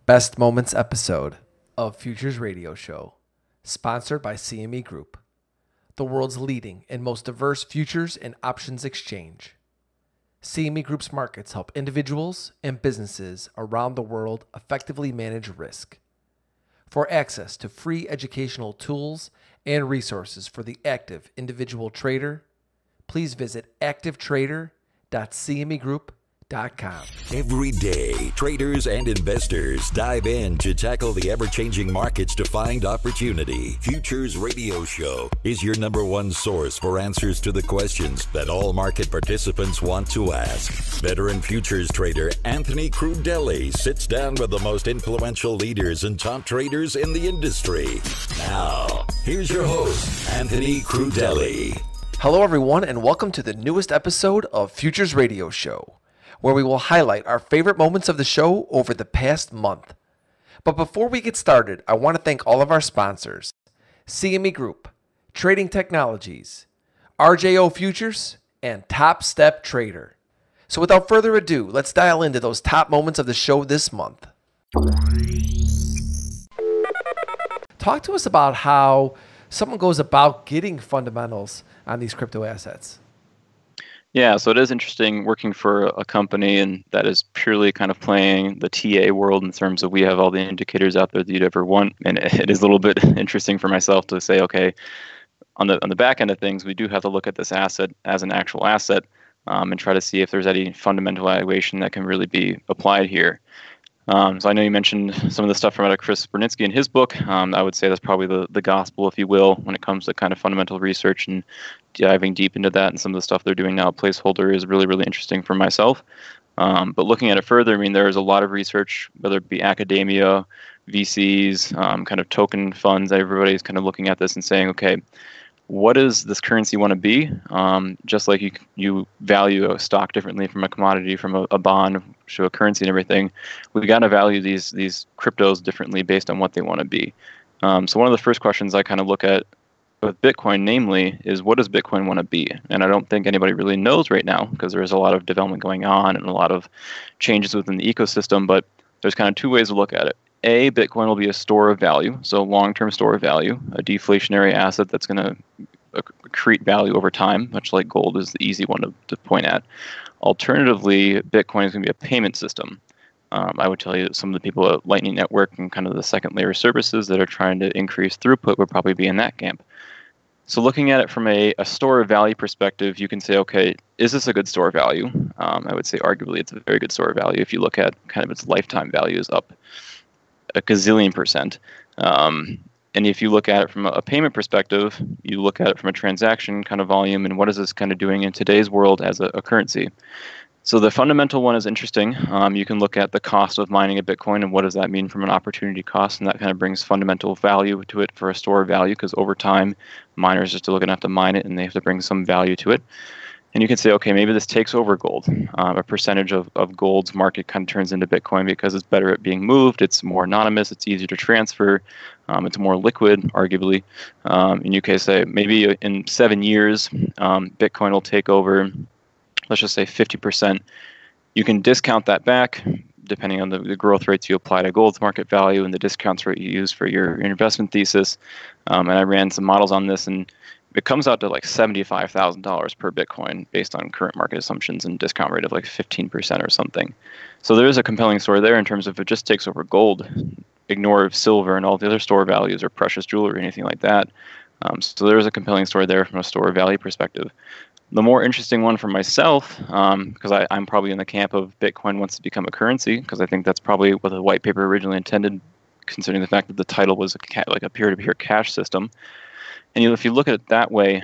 Best Moments episode of Futures Radio Show, sponsored by CME Group, the world's leading and most diverse futures and options exchange. CME Group's markets help individuals and businesses around the world effectively manage risk. For access to free educational tools and resources for the active individual trader, please visit activetrader.cmegroup.com. Every day, traders and investors dive in to tackle the ever-changing markets to find opportunity. Futures Radio Show is your number one source for answers to the questions that all market participants want to ask. Veteran futures trader Anthony Crudele sits down with the most influential leaders and top traders in the industry. Now, here's your host, Anthony Crudele. Hello, everyone, and welcome to the newest episode of Futures Radio Show, where we will highlight our favorite moments of the show over the past month. But before we get started, I want to thank all of our sponsors: CME Group, Trading Technologies, RJO Futures, and Top Step Trader. So without further ado, let's dial into those top moments of the show this month. Talk to us about how someone goes about getting fundamentals on these crypto assets. Yeah, so it is interesting working for a company and that is purely kind of playing the TA world in terms of we have all the indicators out there that you'd ever want. And it is a little bit interesting for myself to say, okay, on the back end of things, we do have to look at this asset as an actual asset and try to see if there's any fundamental valuation that can really be applied here. So I know you mentioned some of the stuff from Chris Burnitzky in his book. I would say that's probably the gospel, if you will, when it comes to kind of fundamental research and diving deep into that. And some of the stuff they're doing now, Placeholder, is really, really interesting for myself. But looking at it further, I mean, there is a lot of research, whether it be academia, VCs, kind of token funds. Everybody's kind of looking at this and saying, okay, what does this currency want to be? Just like you value a stock differently from a commodity, from a bond to a currency and everything, we've got to value these cryptos differently based on what they want to be. So one of the first questions I kind of look at with Bitcoin, namely, is what does Bitcoin want to be? And I don't think anybody really knows right now because there's a lot of development going on and a lot of changes within the ecosystem, but there's kind of two ways to look at it. A, Bitcoin will be a store of value, so long-term store of value, a deflationary asset that's going to accrete value over time, much like gold is the easy one to point at. Alternatively, Bitcoin is going to be a payment system. I would tell you that some of the people at Lightning Network and kind of the second layer services that are trying to increase throughput would probably be in that camp. So looking at it from a store of value perspective, you can say, okay, is this a good store of value? I would say arguably it's a very good store of value if you look at kind of its lifetime value is up a gazillion %. And if you look at it from a payment perspective, you look at it from a transaction kind of volume and what is this kind of doing in today's world as a currency. So the fundamental one is interesting. You can look at the cost of mining a Bitcoin and what does that mean from an opportunity cost, and that kind of brings fundamental value to it for a store of value because over time, miners are still going to have to mine it and they have to bring some value to it. And you can say, okay, maybe this takes over gold. A percentage of gold's market kind of turns into Bitcoin because it's better at being moved. It's more anonymous. It's easier to transfer. It's more liquid, arguably. And you can say maybe in 7 years, Bitcoin will take over, let's just say 50%. You can discount that back depending on the growth rates you apply to gold's market value and the discounts rate you use for your investment thesis. And I ran some models on this, and it comes out to like $75,000 per Bitcoin based on current market assumptions and discount rate of like 15% or something. So there is a compelling story there in terms of it just takes over gold. Ignore silver and all the other store values or precious jewelry or anything like that. So there is a compelling story there from a store value perspective. The more interesting one for myself, because I'm probably in the camp of Bitcoin wants to become a currency, because I think that's probably what the white paper originally intended, considering the fact that the title was like a peer-to-peer cash system. And if you look at it that way,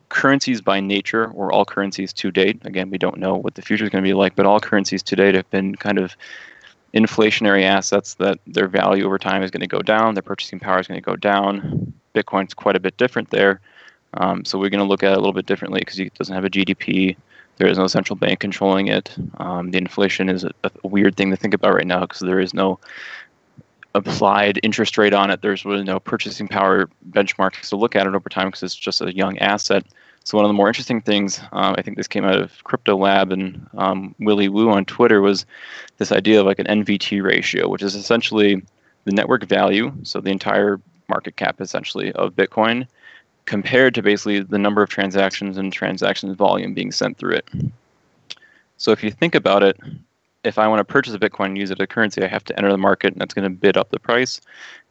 currencies by nature, or all currencies to date, again, we don't know what the future is going to be like, but all currencies to date have been kind of inflationary assets that their value over time is going to go down, their purchasing power is going to go down. Bitcoin's quite a bit different there. So we're going to look at it a little bit differently because it doesn't have a GDP. There is no central bank controlling it. The inflation is a weird thing to think about right now because there is no applied interest rate on it. There's really no purchasing power benchmarks to look at it over time because it's just a young asset. So one of the more interesting things, I think this came out of Crypto Lab and Willy Woo on Twitter, was this idea of like an NVT ratio, which is essentially the network value, so the entire market cap essentially of Bitcoin, compared to basically the number of transactions and transactions volume being sent through it. So if you think about it, if I want to purchase a Bitcoin and use it as a currency, I have to enter the market, and that's going to bid up the price.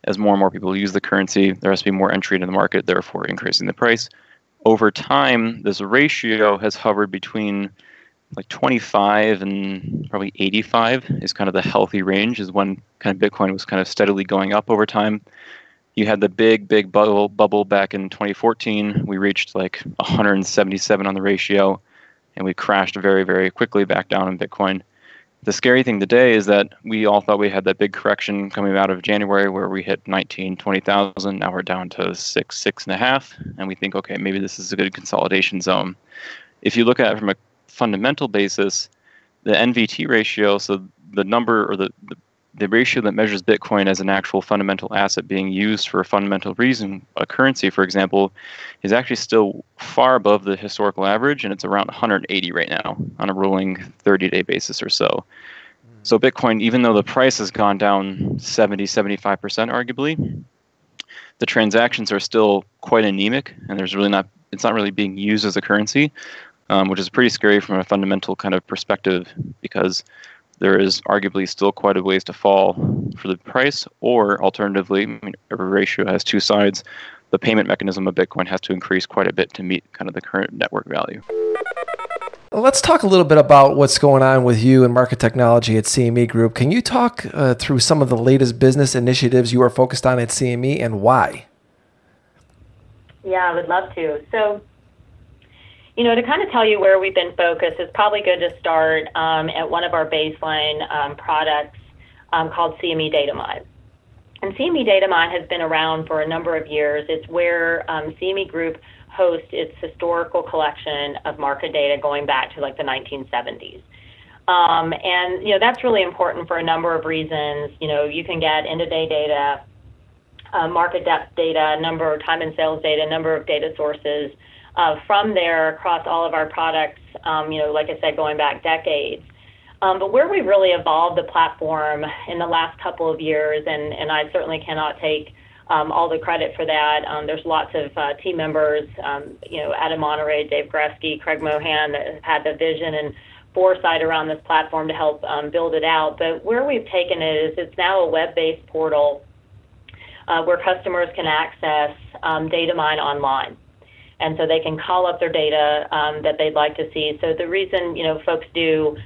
As more and more people use the currency, there has to be more entry into the market, therefore increasing the price. Over time, this ratio has hovered between like 25 and probably 85 is kind of the healthy range, is when kind of Bitcoin was kind of steadily going up over time. You had the big bubble back in 2014. We reached like 177 on the ratio, and we crashed very, very quickly back down in Bitcoin. The scary thing today is that we all thought we had that big correction coming out of January where we hit 19, 20,000. Now we're down to 6.5, and we think, okay, maybe this is a good consolidation zone. If you look at it from a fundamental basis, the NVT ratio, so the number or the ratio that measures Bitcoin as an actual fundamental asset being used for a fundamental reason, a currency, for example, is actually still far above the historical average, and it's around 180 right now on a rolling 30-day basis or so. So Bitcoin, even though the price has gone down 70, 75% arguably, the transactions are still quite anemic, and it's not really being used as a currency, which is pretty scary from a fundamental kind of perspective, because there is arguably still quite a ways to fall for the price, or alternatively, I mean, every ratio has two sides. The payment mechanism of Bitcoin has to increase quite a bit to meet kind of the current network value. Let's talk a little bit about what's going on with you and market technology at CME Group. Can you talk through some of the latest business initiatives you are focused on at CME and why? Yeah, I would love to. So, to kind of tell you where we've been focused, it's probably good to start at one of our baseline products called CME Data Mine. And CME Data Mine has been around for a number of years. It's where CME Group hosts its historical collection of market data going back to like the 1970s. And that's really important for a number of reasons. You can get end-of-day data, market depth data, number of time and sales data, number of data sources from there across all of our products, like I said, going back decades. But where we've really evolved the platform in the last couple of years, and I certainly cannot take all the credit for that. There's lots of team members, Adam Monterey, Dave Gresky, Craig Mohan, that have had the vision and foresight around this platform to help build it out. But where we've taken it is it's now a web-based portal where customers can access data mine online. And so they can call up their data that they'd like to see. So the reason, folks do,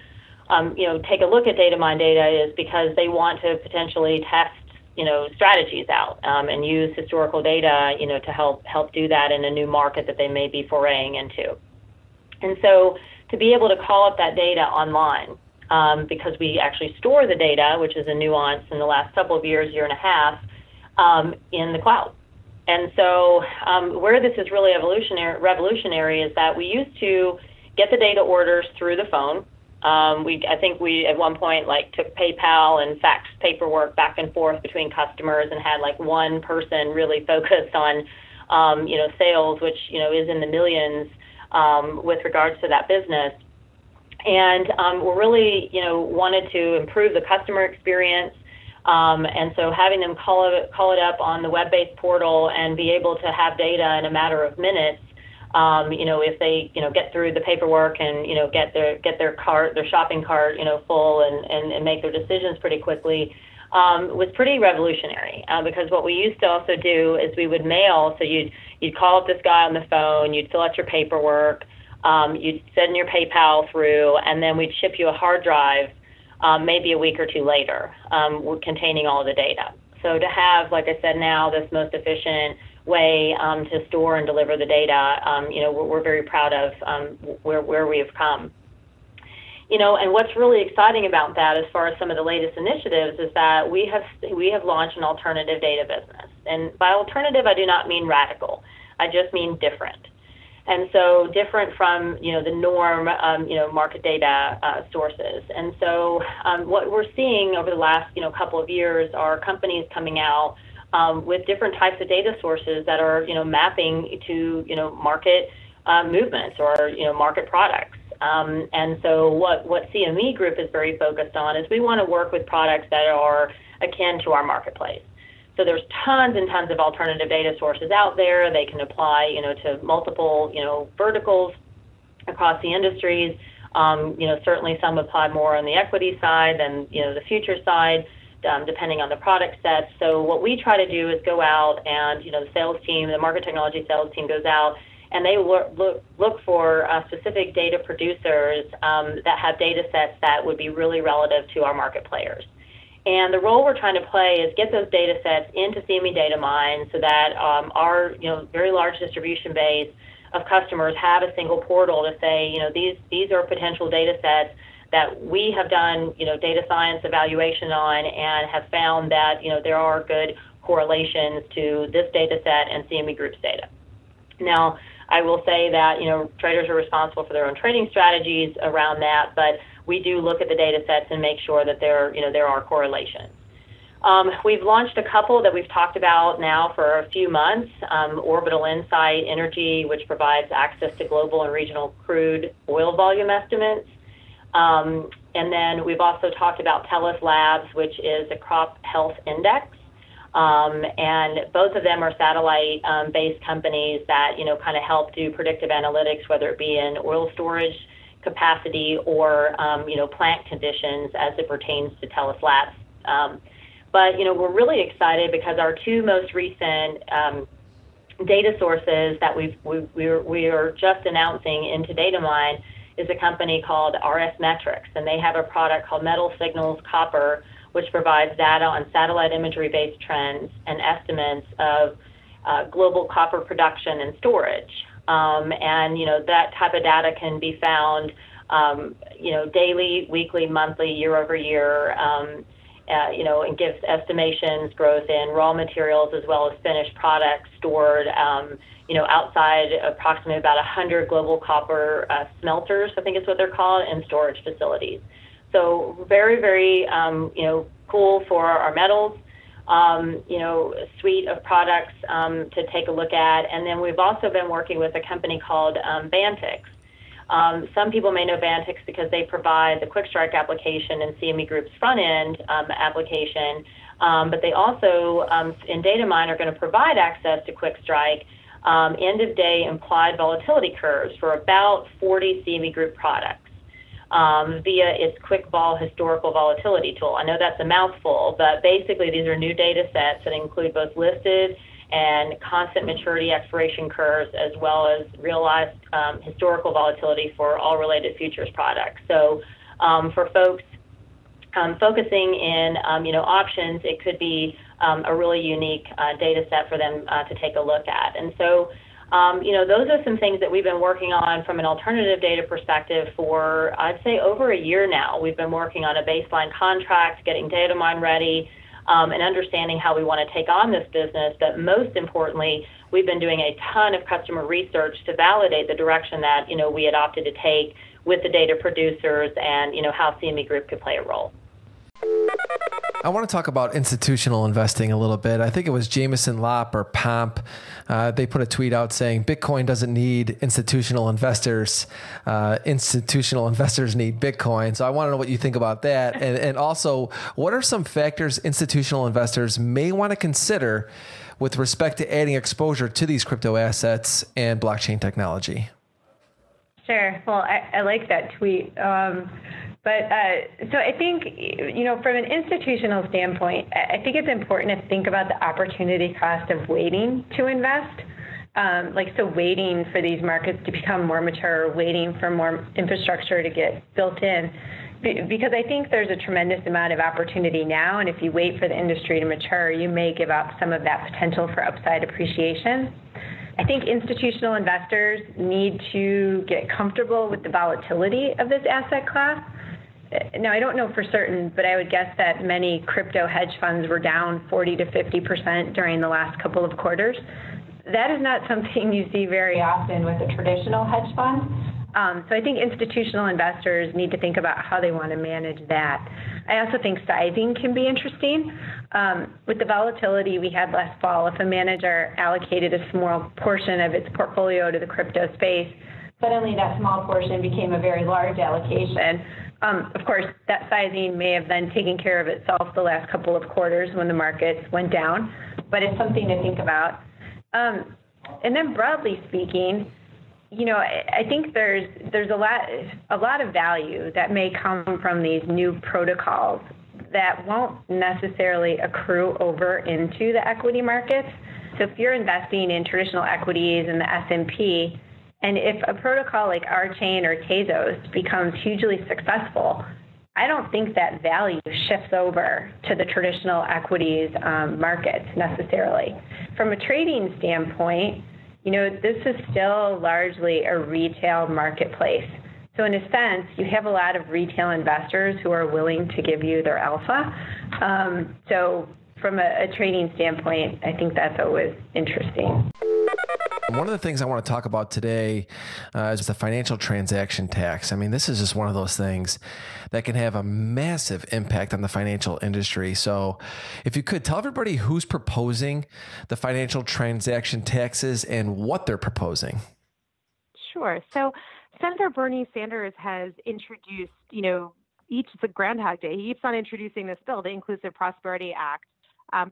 take a look at data mine data is because they want to potentially test, strategies out and use historical data, to help do that in a new market that they may be foraying into. And so to be able to call up that data online, because we actually store the data, which is a nuance in the last couple of years, year and a half, in the cloud. And so where this is really revolutionary is that we used to get the data orders through the phone. I think we at one point took PayPal and faxed paperwork back and forth between customers and had one person really focused on sales, which is in the millions with regards to that business. And we really wanted to improve the customer experience. And so having them call it up on the web-based portal and be able to have data in a matter of minutes, if they get through the paperwork and get their shopping cart full and make their decisions pretty quickly, was pretty revolutionary. Because what we used to also do is we would mail. So you'd call up this guy on the phone, you'd fill out your paperwork, you'd send your PayPal through, and then we'd ship you a hard drive. Maybe a week or two later, containing all of the data. So to have, like I said, now this most efficient way to store and deliver the data, we're very proud of where we have come. And what's really exciting about that, as far as some of the latest initiatives, is that we have launched an alternative data business. And by alternative, I do not mean radical. I just mean different. And so different from, the norm, market data sources. And so what we're seeing over the last, couple of years are companies coming out with different types of data sources that are, mapping to, market movements or market products. And so what CME Group is very focused on is we want to work with products that are akin to our marketplace. So there's tons and tons of alternative data sources out there. They can apply, to multiple, verticals across the industries. Certainly some apply more on the equity side than, the future side, depending on the product set. So what we try to do is go out and, the sales team, the market technology sales team goes out and they look for specific data producers that have data sets that would be really relative to our market players. And the role we're trying to play is get those data sets into CME Data Mine so that our very large distribution base of customers have a single portal to say, these are potential data sets that we have done, data science evaluation on and have found that, there are good correlations to this data set and CME Group's data. Now, I will say that, traders are responsible for their own trading strategies around that, but we do look at the data sets and make sure that there are correlations. We've launched a couple that we've talked about now for a few months, Orbital Insight Energy, which provides access to global and regional crude oil volume estimates. And then we've also talked about Tellus Labs, which is a crop health index. And both of them are satellite-based companies that, kind of help do predictive analytics, whether it be in oil storage capacity or, plant conditions as it pertains to Tellus Labs. But, we're really excited because our two most recent data sources that we are just announcing into DataMine is a company called RS Metrics, and they have a product called Metal Signals Copper, which provides data on satellite imagery-based trends and estimates of global copper production and storage. And, that type of data can be found, daily, weekly, monthly, year over year, and gives estimations, growth in raw materials as well as finished products stored, outside approximately about 100 global copper smelters, I think is what they're called, and storage facilities. So very, very, cool for our metals, suite of products to take a look at. And then we've also been working with a company called Bantix. Some people may know Bantix because they provide the Quick Strike application in CME Group's front-end application, but they also, in DataMine, are going to provide access to Quick Strike end-of-day implied volatility curves for about 40 CME Group products via its Quick Vol historical volatility tool. I know that's a mouthful, but basically these are new data sets that include both listed and constant maturity expiration curves, as well as realized historical volatility for all related futures products. So for folks focusing in, options, it could be a really unique data set for them to take a look at. And so, those are some things that we've been working on from an alternative data perspective for, I'd say, over a year now. We've been working on a baseline contract, getting DataMine ready, and understanding how we want to take on this business. But most importantly, we've been doing a ton of customer research to validate the direction that, we had opted to take with the data producers and, how CME Group could play a role. I want to talk about institutional investing a little bit. I think it was Jameson Lopp or Pomp. They put a tweet out saying Bitcoin doesn't need institutional investors. Institutional investors need Bitcoin. So I want to know what you think about that. And also, what are some factors institutional investors may want to consider with respect to adding exposure to these crypto assets and blockchain technology? Sure. Well, I like that tweet. But so I think, from an institutional standpoint, I think it's important to think about the opportunity cost of waiting to invest. Waiting for these markets to become more mature, waiting for more infrastructure to get built in. Because I think there's a tremendous amount of opportunity now, and if you wait for the industry to mature, you may give up some of that potential for upside appreciation. I think institutional investors need to get comfortable with the volatility of this asset class. Now, I don't know for certain, but I would guess that many crypto hedge funds were down 40 to 50% during the last couple of quarters. That is not something you see very often with a traditional hedge fund. So I think institutional investors need to think about how they want to manage that. I also think sizing can be interesting. With the volatility we had last fall, if a manager allocated a small portion of its portfolio to the crypto space, suddenly that small portion became a very large allocation. Of course, that sizing may have then taken care of itself the last couple of quarters when the markets went down, but it's something to think about. And then broadly speaking, I think there's a lot of value that may come from these new protocols that won't necessarily accrue over into the equity markets. So if you're investing in traditional equities in the S&P, and if a protocol like our chain or Tezos becomes hugely successful, I don't think that value shifts over to the traditional equities markets necessarily. From a trading standpoint, this is still largely a retail marketplace. So in a sense, you have a lot of retail investors who are willing to give you their alpha. So from a trading standpoint, I think that's always interesting. One of the things I want to talk about today is the financial transaction tax. I mean, this is just one of those things that can have a massive impact on the financial industry. So if you could tell everybody who's proposing the financial transaction taxes and what they're proposing. Sure. So Senator Bernie Sanders has introduced, it's a Groundhog Day. He keeps on introducing this bill, the Inclusive Prosperity Act.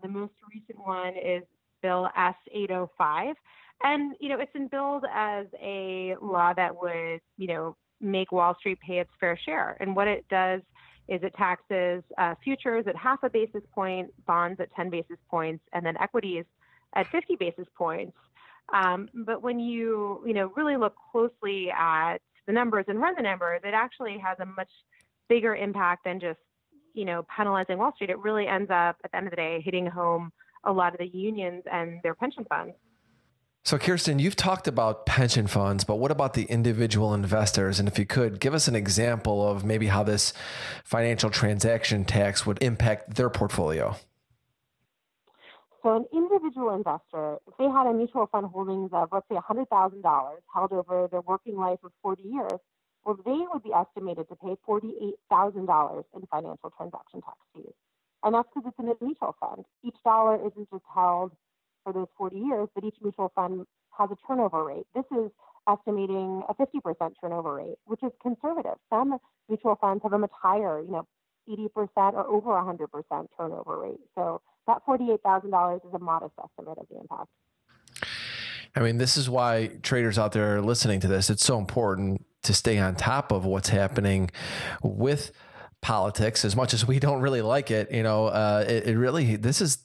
The most recent one is Bill S-805. And, it's been billed as a law that would, make Wall Street pay its fair share. And what it does is it taxes futures at 0.5 basis point, bonds at 10 basis points, and then equities at 50 basis points. But when you, really look closely at the numbers and run the numbers, it actually has a much bigger impact than just, penalizing Wall Street. It really ends up, at the end of the day, hitting home a lot of the unions and their pension funds. So Kirsten, you've talked about pension funds, but what about the individual investors? And if you could give us an example of maybe how this financial transaction tax would impact their portfolio. So an individual investor, if they had a mutual fund holdings of, let's say, $100,000 held over their working life of 40 years, well, they would be estimated to pay $48,000 in financial transaction tax fees. And that's because it's in a mutual fund. Each dollar isn't just held for those 40 years, but each mutual fund has a turnover rate. This is estimating a 50% turnover rate, which is conservative. Some mutual funds have a much higher, 80% or over 100% turnover rate. So that $48,000 is a modest estimate of the impact. I mean, this is why traders out there listening to this, it's so important to stay on top of what's happening with politics. As much as we don't really like it, it really,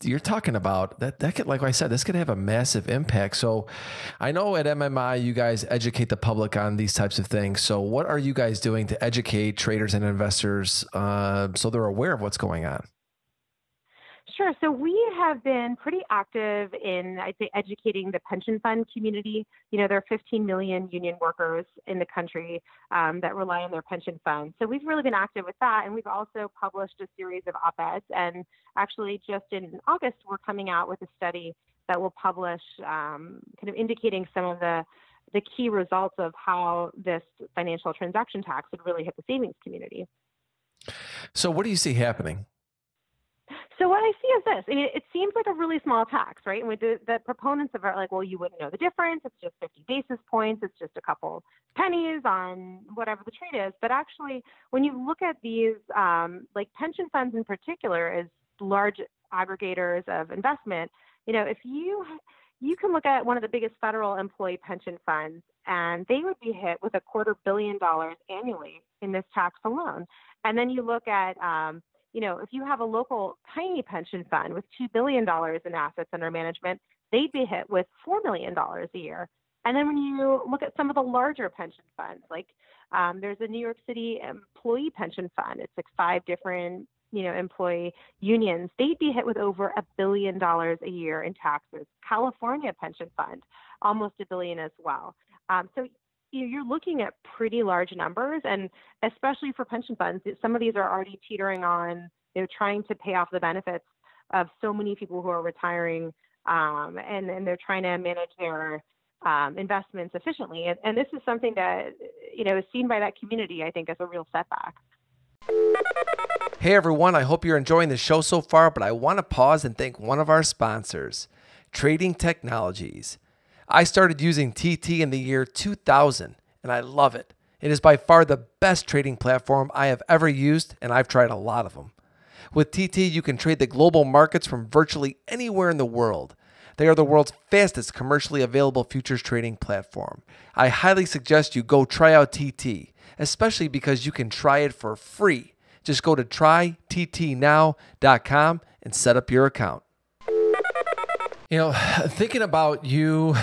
you're talking about that could, like I said, this could have a massive impact. So I know at MMI, you guys educate the public on these types of things. So what are you guys doing to educate traders and investors so they're aware of what's going on? Sure. So we have been pretty active in, I'd say, educating the pension fund community. There are 15 million union workers in the country that rely on their pension funds. So we've really been active with that. And we've also published a series of op-eds. And actually, just in August, we're coming out with a study that will publish kind of indicating some of the key results of how this financial transaction tax would really hit the savings community. So what do you see happening? So what I see is this. It seems like a really small tax, right? And the proponents of it are like, well, you wouldn't know the difference. It's just 50 basis points. It's just a couple pennies on whatever the trade is. But actually, when you look at these, like pension funds in particular, as large aggregators of investment, if you can look at one of the biggest federal employee pension funds, and they would be hit with $250 million annually in this tax alone. And then you look at if you have a local tiny pension fund with $2 billion in assets under management, they'd be hit with $4 million a year. And then when you look at some of the larger pension funds, like there's a New York City employee pension fund, it's like 5 different employee unions, they'd be hit with over $1 billion a year in taxes. California pension fund, almost $1 billion as well. So you're looking at pretty large numbers, and especially for pension funds, some of these are already teetering on, trying to pay off the benefits of so many people who are retiring, and they're trying to manage their investments efficiently. And this is something that, is seen by that community, I think, as a real setback. Hey everyone, I hope you're enjoying the show so far, but I want to pause and thank one of our sponsors, Trading Technologies. I started using TT in the year 2000, and I love it. It is by far the best trading platform I have ever used, and I've tried a lot of them. With TT, you can trade the global markets from virtually anywhere in the world. They are the world's fastest commercially available futures trading platform. I highly suggest you go try out TT, especially because you can try it for free. Just go to tryttnow.com and set up your account. You know, thinking about you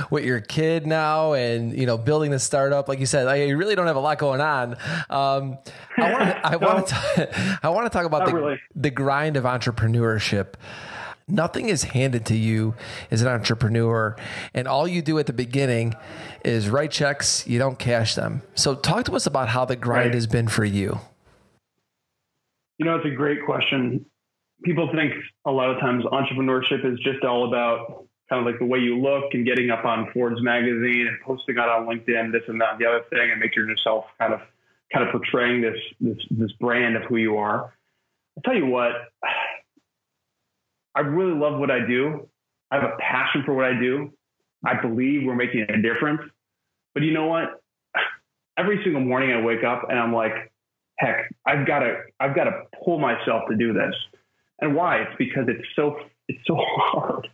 with your kid now and, you know, building the startup, like you said, I really don't have a lot going on. I want to talk about the grind of entrepreneurship. Nothing is handed to you as an entrepreneur, and all you do at the beginning is write checks. You don't cash them. So talk to us about how the grind has been for you. You know, it's a great question. People think a lot of times entrepreneurship is just all about kind of like the way you look and getting up on Forbes magazine and posting out on LinkedIn, this and that, and the other thing, and making yourself kind of portraying this brand of who you are. I'll tell you what, I really love what I do. I have a passion for what I do. I believe we're making a difference. But you know what? Every single morning I wake up and I'm like, heck, I've got to pull myself to do this. And why? It's because it's so hard.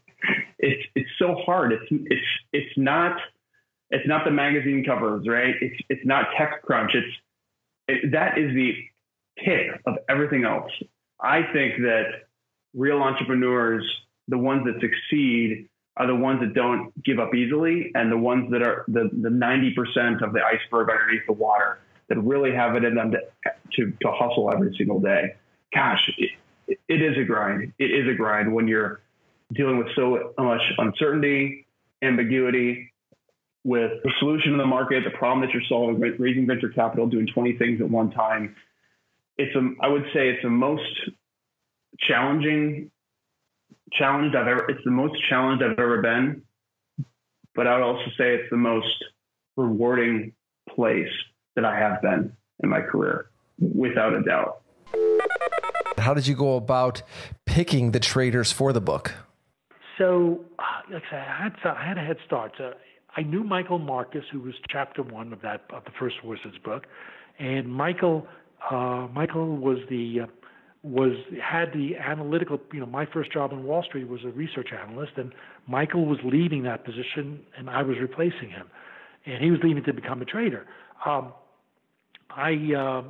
It's so hard. It's not the magazine covers, right? It's not TechCrunch. That is the tip of everything else. I think that real entrepreneurs, the ones that succeed, are the ones that don't give up easily, and the ones that are the 90% of the iceberg underneath the water that really have it in them to hustle every single day. Gosh, it is a grind. It is a grind when you're dealing with so much uncertainty, ambiguity, with the solution in the market, the problem that you're solving, raising venture capital, doing 20 things at one time. I would say it's the most challenging challenge I've ever. It's the most challenged I've ever been, but I would also say it's the most rewarding place that I have been in my career, without a doubt. How did you go about picking the traders for the book? So, like I said, I had a head start. I knew Michael Marcus, who was chapter 1 of the first Wizards book, and Michael had the analytical. You know, my first job in Wall Street was a research analyst, and Michael was leading that position, and I was replacing him, and he was leaving to become a trader.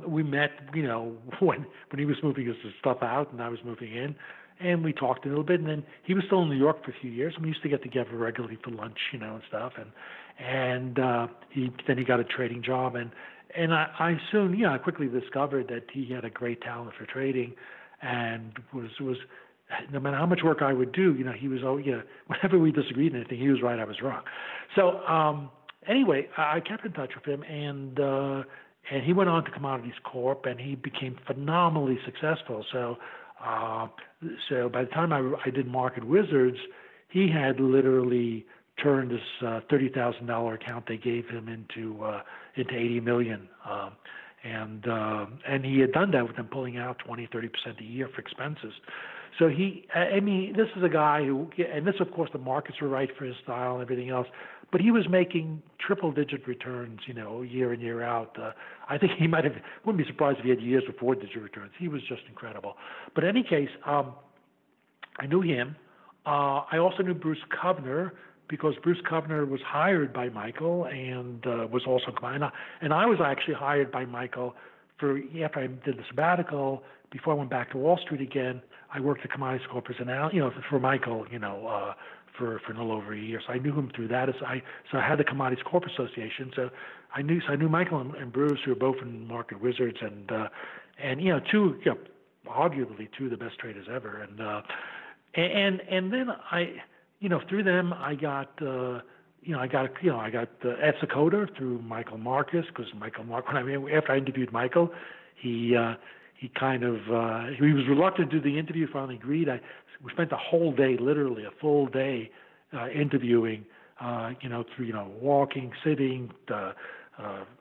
We met, you know, when he was moving his stuff out and I was moving in, and we talked a little bit. And then he was still in New York for a few years, and we used to get together regularly for lunch, you know, and stuff. And he got a trading job, and I soon, I quickly discovered that he had a great talent for trading, and was no matter how much work I would do, you know, he was whenever we disagreed on anything, he was right, I was wrong. So anyway, I kept in touch with him, and he went on to Commodities Corp, and he became phenomenally successful. So by the time I did Market Wizards, he had literally turned this $30,000 account they gave him into $80 million, and he had done that with them pulling out 20-30% a year for expenses. So this is a guy who, and this of course the markets were right for his style and everything else, but he was making triple-digit returns, you know, year in, year out. I think he wouldn't be surprised if he had years with 4-digit returns. He was just incredible. But in any case, I knew him. I also knew Bruce Kovner, because Bruce Kovner was hired by Michael and was also a client. And I was actually hired by Michael after I did the sabbatical. Before I went back to Wall Street again, I worked at Commodities Corp as for Michael, for a little over a year. So I knew him through that. So I had the Commodities Corp Association. So I knew Michael and Bruce, who were both in Market Wizards, and arguably two of the best traders ever. And then through them I got Ethicoder through Michael Marcus, because after I interviewed Michael, he was reluctant to do the interview. Finally agreed. We spent a whole day, literally a full day, interviewing. Through walking, sitting,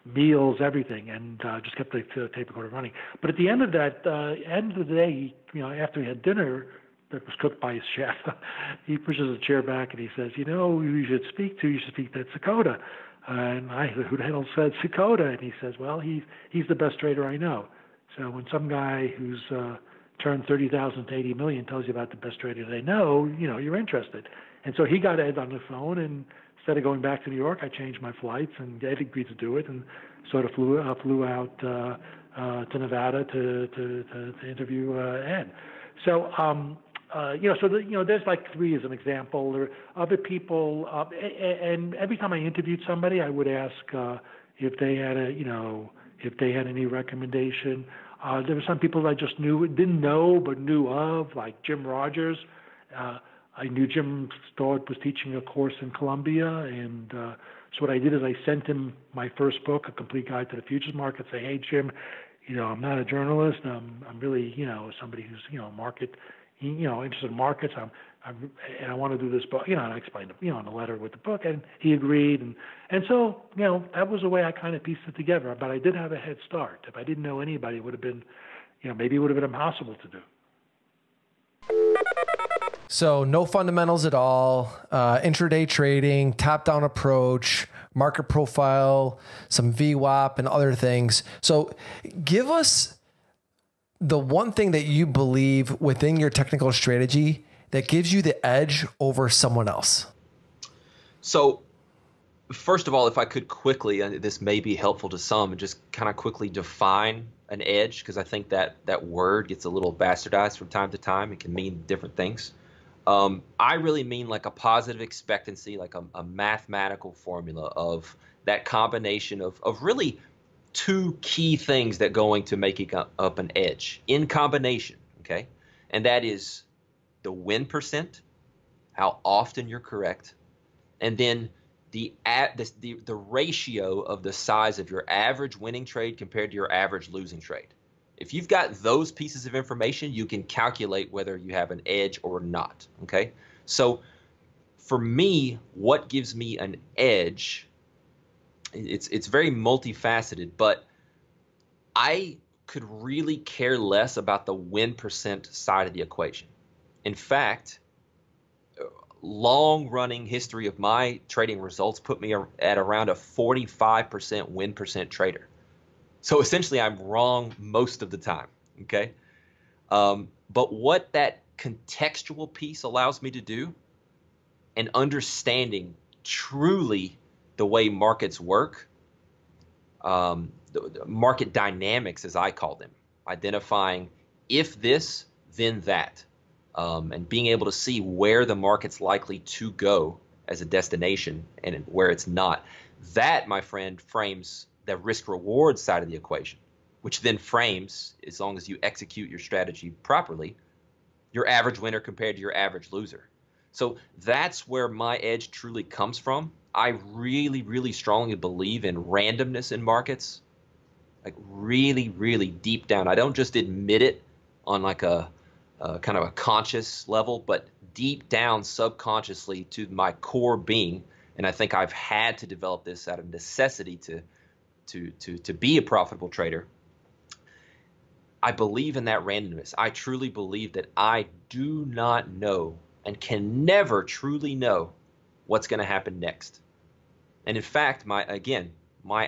meals, everything, and just kept the tape recorder running. But at the end of that, end of the day, after he had dinner that was cooked by his chef, he pushes a chair back and he says, who you should speak to that Sakota. And I said, who the hell said Sakota? And he says, well, he's the best trader I know. So when some guy who's turned 30,000 to 80 million tells you about the best trader they know, you're interested. And so he got Ed on the phone, and instead of going back to New York, I changed my flights, and Ed agreed to do it, and sort of flew out to Nevada to interview Ed. So there's like three as an example. There are other people, and every time I interviewed somebody, I would ask if they had any recommendation. There were some people I just didn't know, but knew of, like Jim Rogers. I knew Jim Stewart was teaching a course in Columbia, and so what I did is I sent him my first book, A Complete Guide to the Futures Market. Say, hey Jim, I'm not a journalist. I'm really somebody who's market, interested in markets. And I want to do this book. And I explained in the letter with the book, and he agreed. And so that was the way I kind of pieced it together. But I did have a head start. If I didn't know anybody, it would have been, maybe it would have been impossible to do. So no fundamentals at all, intraday trading, top-down approach, market profile, some VWAP and other things. So give us the one thing that you believe within your technical strategy that gives you the edge over someone else. So first of all, if I could quickly, and this may be helpful to some, just kind of quickly define an edge, because I think that word gets a little bastardized from time to time. It can mean different things. I really mean like a positive expectancy, like a mathematical formula of that combination of really two key things that going to make up an edge in combination, okay? And that is the win percent, how often you're correct, and then the ratio of the size of your average winning trade compared to your average losing trade. If you've got those pieces of information, you can calculate whether you have an edge or not, okay? So for me, what gives me an edge, it's very multifaceted, but I could really care less about the win percent side of the equation. In fact, long-running history of my trading results put me at around a 45% win percent trader. So essentially, I'm wrong most of the time, okay? But what that contextual piece allows me to do, and understanding truly the way markets work, the market dynamics, as I call them, identifying if this, then that, and being able to see where the market's likely to go as a destination and where it's not. That, my friend, frames the risk-reward side of the equation, which then frames, as long as you execute your strategy properly, your average winner compared to your average loser. So that's where my edge truly comes from. I really, really strongly believe in randomness in markets, like really, really deep down. I don't just admit it on like a kind of a conscious level, but deep down subconsciously to my core being. And I think I've had to develop this out of necessity to be a profitable trader. I believe in that randomness. I truly believe that I do not know and can never truly know what's going to happen next. And in fact, my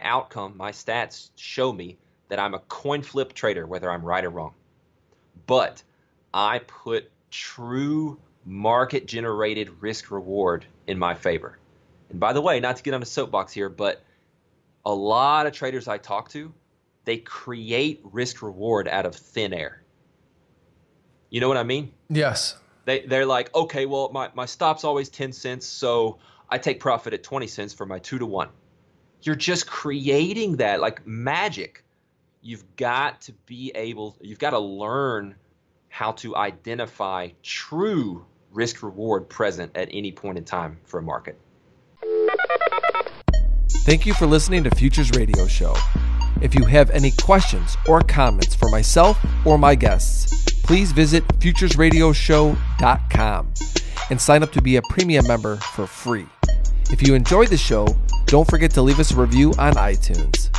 outcome, my stats show me that I'm a coin flip trader, whether I'm right or wrong. But I put true market generated risk reward in my favor. And by the way, not to get on a soapbox here, but a lot of traders I talk to, they create risk reward out of thin air. You know what I mean? Yes. They're like, okay, well, my stop's always 10 cents, so I take profit at 20 cents for my 2-to-1. You're just creating that like magic. You've got to learn how to identify true risk reward present at any point in time for a market. Thank you for listening to Futures Radio Show. If you have any questions or comments for myself or my guests, please visit futuresradioshow.com and sign up to be a premium member for free. If you enjoyed the show, Don't forget to leave us a review on iTunes.